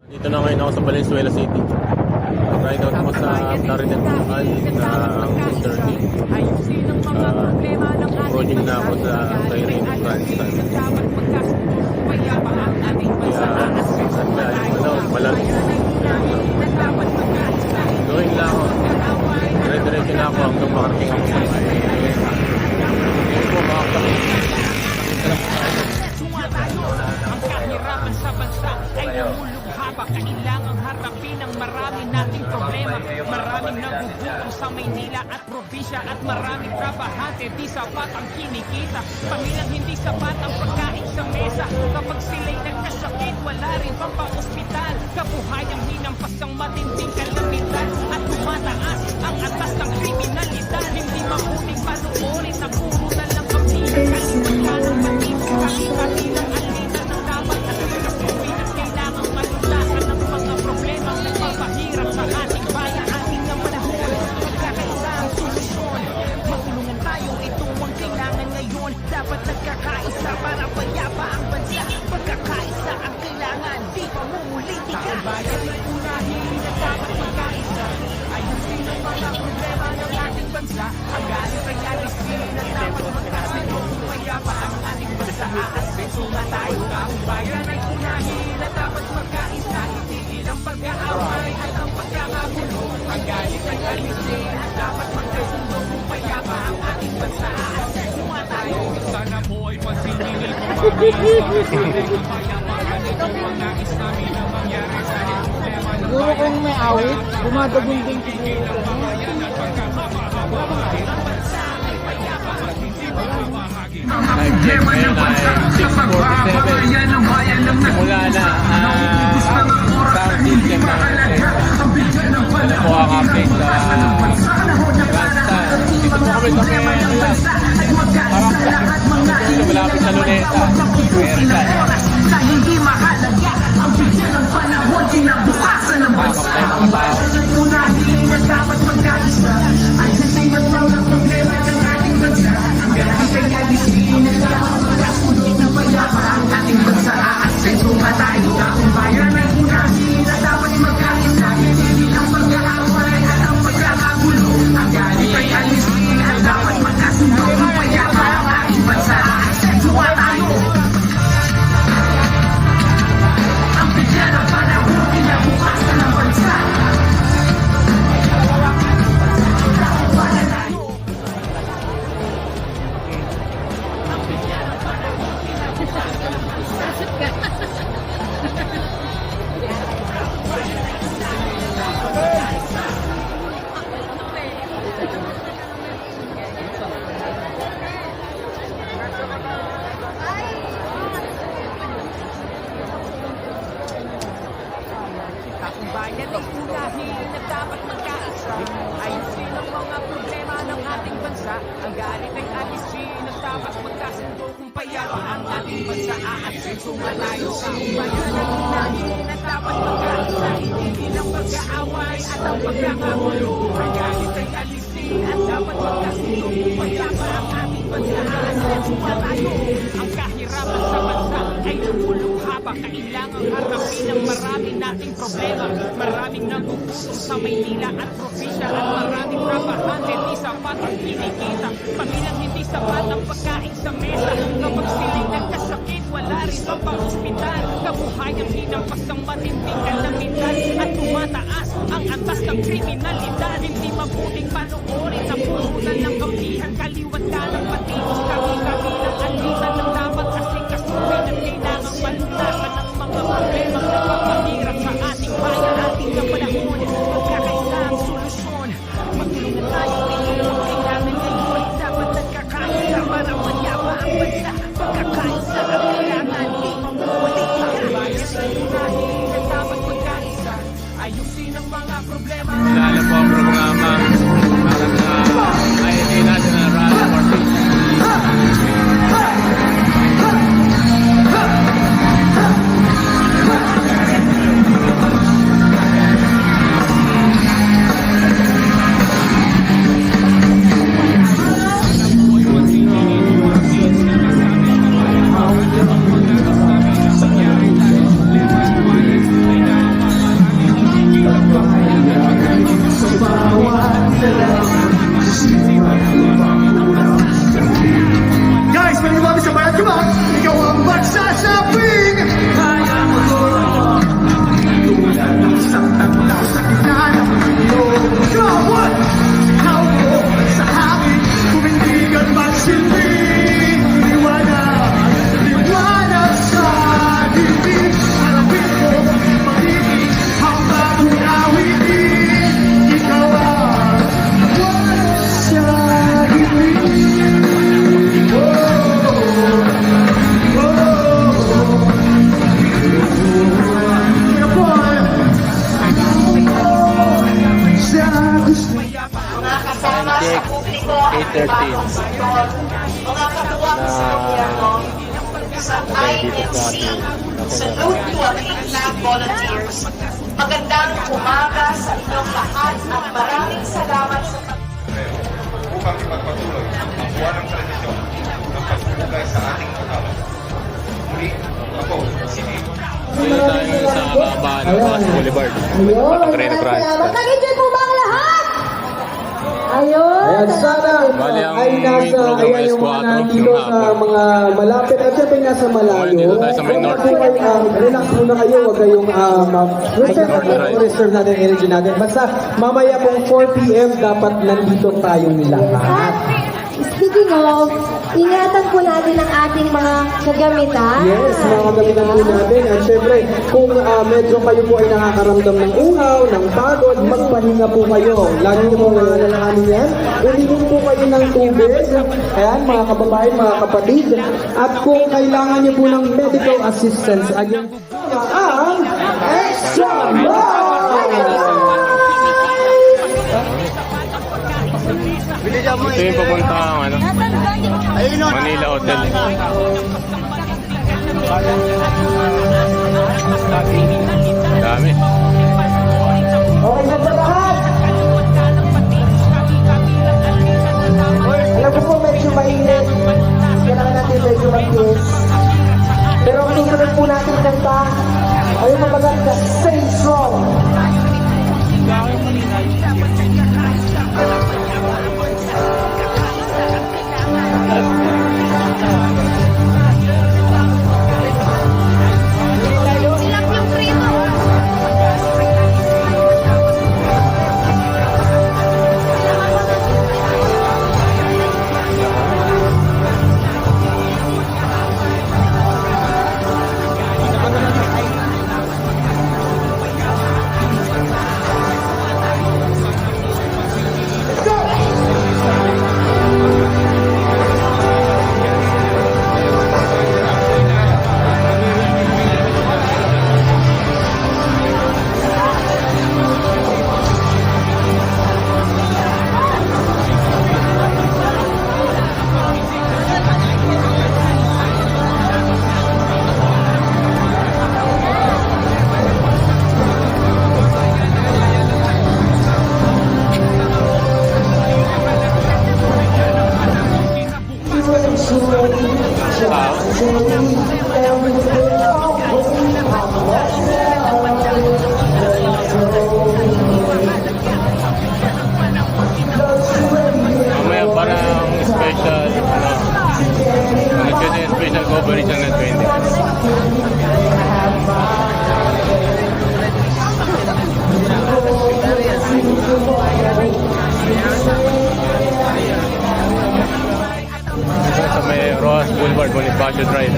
Dito na ngayon ako sa Valenzuela City. Ride out mo sa Clarinet Local na Mr. Approaching na ako sa Cairene, France. Kaya, malamig. Going lang ako. Dire-diretso na ako hanggang makarating ako sa sa bansa ay lumulubhaba. Kailangang harapin ang marami nating problema. Maraming nagugutom sa Maynila at probinsya at maraming trabahante di sapat ang kinikita. Pamilyang hindi sapat ang pagkain sa mesa. Kapag sila'y nagkasakit, wala rin pang pa-ospital. Kabuhayang hinampas ang matinding kalamidad at tumataas ang atas ng kriminalidad. Hindi mabuting panuorin na puro na lang kami. Kalimutan ang matibok kami kabilang alita ng dapat at Pilipinas kailangang malutasan ng mga problema na nagpapahirap sa ating bayan. Ating na manahon, magkakaisa ang solusyon. Magtulungan tayo, ito ang kailangan ngayon. Dapat nagkakaisa para payapa ang bansa. Pagkakaisa ang kailangan, di pa mumulitika. Ang bayan ay unahin na dapat magkaisa. Ayusin ang mga problema ng ating bansa. Ang galit ay alisin na dapat magkasino. Payapa ang ating bansa. Aaspeso nga tayo. Ang bayan ay unahin na dapat magkaisa. Itigil ang pag-aaway at ang pagkakagulo. Ang galit ay alisin na dapat magkasundo. Payapa ang ating bansa. Aaspeso nga tayo. Sana po ay pansinin ito. Siguro kung may awit, dumadagunding siguro. Nag-check ngayon ay 6:47. Simula na sound system na ano po ang update sa Grandstand. Dito po kami kasi parang malapit sa Luneta. Sa hindi mahalaga ang bigyan ng panahon, kinabukasan ng bansa. Ang bayan ay unahin na dapat magkaisa. Ay sisiman lang ang problema ng ating bansa. Ang galit ay alisin na dapat magkasunod na payapa ang ating bansa. Aasenso nga tayo. Ang bayan ay unahin na dapat magkaisa. Hindi ang pag-aaway at ang pagkakagulo. Ang galit ay alisin na dapat magkasunod na payapa ang ating bansa. Aasenso nga tayo. Bigyan ng panahon, kinabukasan ng bansa. Ang bayan ay unahin na dapat magkaisa. Ayusin ang mga problema ng ating bansa. Ang galit ay alisin na dapat magkasundo. Kung payapa ang ating bansa, aasenso nga tayo. Ang bayan ay unahin na dapat magkaisa. Hindi lang pag-aaway at ang pagkakagulo. Ang galit ay alisin at dapat magkasundo. Kung payapa ang ating bansa, aasenso nga tayo. Ang kahirapan sa bansa ay lumulubhaba. Kailangang harapin ang marami nating problema. Maraming nagugutom sa Maynila at probinsya at maraming trabahante di sapat ang kinikita. Pamilyang hindi sapat ang pagkain sa mesa. Kapag sila'y nagkasakit, wala rin pang pa-ospital. Kabuhayang hinampas ang matinding kalamidad at tumataas ang antas ng kriminalidad. Hindi mabuting panoorin na puro na lang kampihan. Kaliwat ka ng patigos, kami-kabilang alitan ng dapat kasing kasuhin at kailangang malutasan ng mga problema na nagpapahirap sa ating bayan. Ating na panahon, magkakaisa ang solusyon. Magtulungan tayo, ito ang kailangan ngayon. Dapat nagkakaisa para payapa ang bansa. Pagkakaisa ang kailangan, di mamumulitika. Bayan ay unahin na dapat magkaisa. Ayusin ang mga problema. Lalo po ang programa para sa INA National Rally for Peace. Salute to our lab volunteers. Magandang umaga sa inyong lahat at maraming salamat sa upang ipagpatuloy ang buwanang tradisyon ng pagpupugay sa ating katawan. Muli, ako, si Nico. Dito tayo sa kabahan ng Ross Boulevard. Patrino Grant. Nag-enjoy po ba ang lahat? Ayun. Ayan, sana Bali, ang ay main nasa, program ayan is yung mga 4 nandito ng sa hapon. mga malapit at syempre nasa malayo. Ngayon, dito tayo sa may north. Relax muna kayo, huwag kayong reserve natin ang energy natin. Basta mamaya pong 4 p.m. dapat nandito tayong lahat. Speaking of, ingatan po natin ang ating mga kagamitan. Yes, mga kagamitan po natin. At syempre, kung medyo kayo po ay nakakaramdam ng uhaw, ng pagod, magpahinga po kayo. Lagi niyo po nalalahanin yan. Uminom po kayo ng tubig. Ayan, mga kababayan, mga kapatid. At kung kailangan niyo po ng medical assistance, again, ang Extra Life! Ito yung papunta ang ano, Manila Hotel. Dami. Okay na ba lahat? Alam ko po medyo mainit. Kailangan natin medyo mag-kiss. Pero ang susunod po natin kanta ay yung maganda, Stay Strong. Ilang yung prito. Mamaya parang special, special coverage ng Net 20. Ito sa may Ross Boulevard, Bonifacio Drive.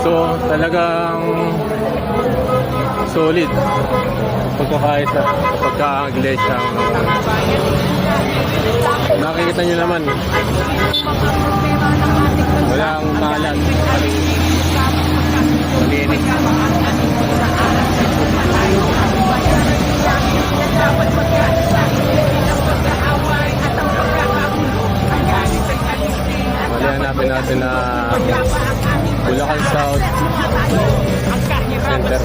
So, talagang solid pagkakaisa pagka-iglesia. Nakikita nyo naman, walang kalat, malinis. Mali, hanapin natin na Bulacan South Center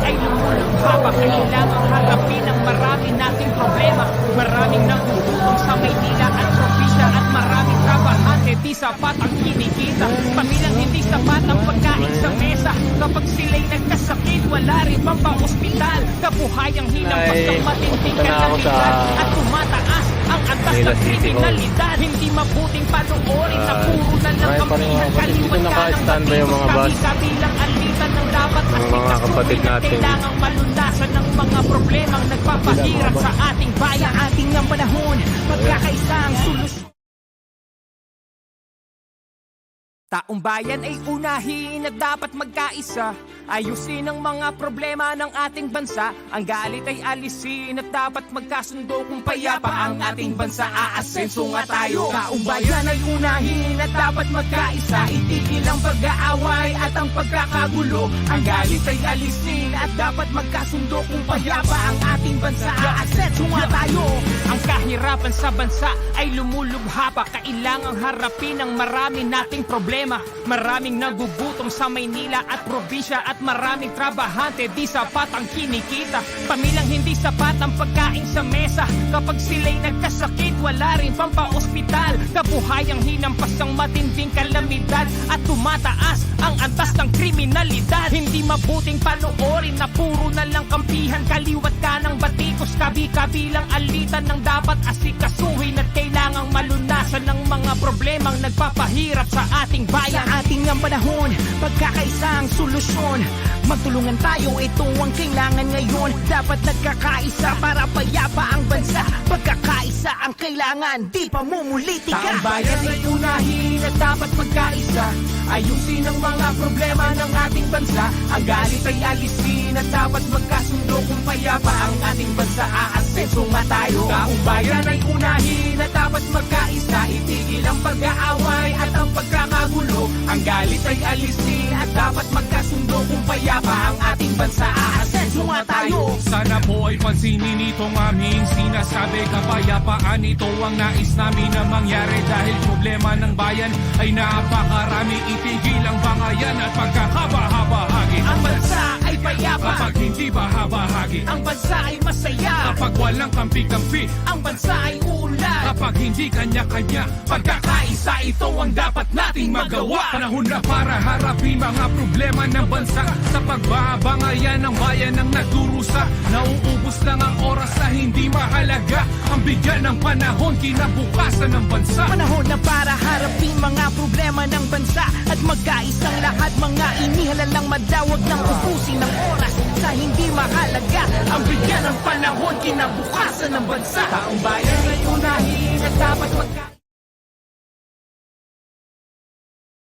ay lumababa. Kailangang harapin ang marami nating problema. Maraming nagtutulong sa Maynila at probinsya at maraming trabahante di sapat ang kinikita. Pamilyang hindi sapat ang pagkain sa mesa. Kapag sila'y nagkasakit, wala rin pampa-ospital. Kabuhayang hinampas ng matinding punta na ako sa kalamidad at tumataas ang antas Manila ng City Hall. kriminalidad. Hindi mabuting panoorin na puro na lang Ay, parang kampihan. mga kapatid, dito naka-standby yung mga bus. Kabilang alitan ng dapat Ang mga kapatid natin. kailangang malundasan ng mga problemang nagpapahirap sa ating bayan. Ating ng panahon, magkakaisang solusyon. Taong bayan ay unahin at dapat magkaisa. Ayusin ang mga problema ng ating bansa. Ang galit ay alisin at dapat magkasundo kung payapa ang ating bansa. Aasenso nga tayo. Kaumbayan ay unahin at dapat magkaisa. Itigil ang pag-aaway at ang pagkakagulo. Ang galit ay alisin at dapat magkasundo kung payapa ang ating bansa. Aasenso nga tayo. Ang kahirapan sa bansa ay lumulubha pa. Kailangang harapin ang marami nating problema. Maraming nagugutom sa Maynila at probinsya at maraming trabahante di sapat ang kinikita. Pamilyang hindi sapat ang pagkain sa mesa. Kapag sila'y nagkasakit, wala rin pampa-ospital. Kabuhayang hinampas ang matinding kalamidad at tumataas ang antas ng kriminalidad. Hindi mabuting panoorin na puro na lang kampihan. Kaliwat ka ng batikos, kabi-kabilang alitan ng dapat asikasuhin at kailangang malunasan ng mga problemang nagpapahirap sa ating bayan. Sa ating ang panahon, pagkakaisa ang solusyon. Magtulungan tayo, ito ang kailangan ngayon. Dapat nagkakaisa para payapa ang bansa. Pagkakaisa ang kailangan, di pa mumulitika. Taong bayan ay unahin at dapat magkaisa. Ayusin ang mga problema ng ating bansa. Ang galit ay alisin at dapat magkasundo kung payapa ang ating bansa. Aasenso nga tayo. Taong bayan ay unahin at dapat magkaisa. Itigil ang pag-aaway at ang pagkakagulo. Ang galit ay alisin at dapat magkasundo kung payapa ang ating bansa. Aasenso nga tayo. Sana po ay pansinin itong aming sinasabi. Kapayapaan ito ang nais namin na mangyari. Dahil problema ng bayan ay napakarami. Itigil ang bangayan at pagkakabahagi. Ang bansa ay payapa Kapag hindi bahabahagi. ang bansa ay masaya. Kapag walang kampi-kampi. Ang bansa ay uunlad. Kapag hindi kanya-kanya. Pagkakaisa ito ang dapat nating magawa. Panahon na para harapin mga problema ng bansa. Sa pagbabangayan ng bayan ang nagdurusa. Nauubos lang ang oras na hindi mahalaga. Ang bigyan ng panahon kinabukasan ng bansa. Panahon na para harapin mga problema ng bansa. At magkaisang lahat mga inihalang madawag ng ubusin ng oras. Sa hindi mahalaga ang bigyan ng panahon kinabukasan ng bansa. Taong bayan ay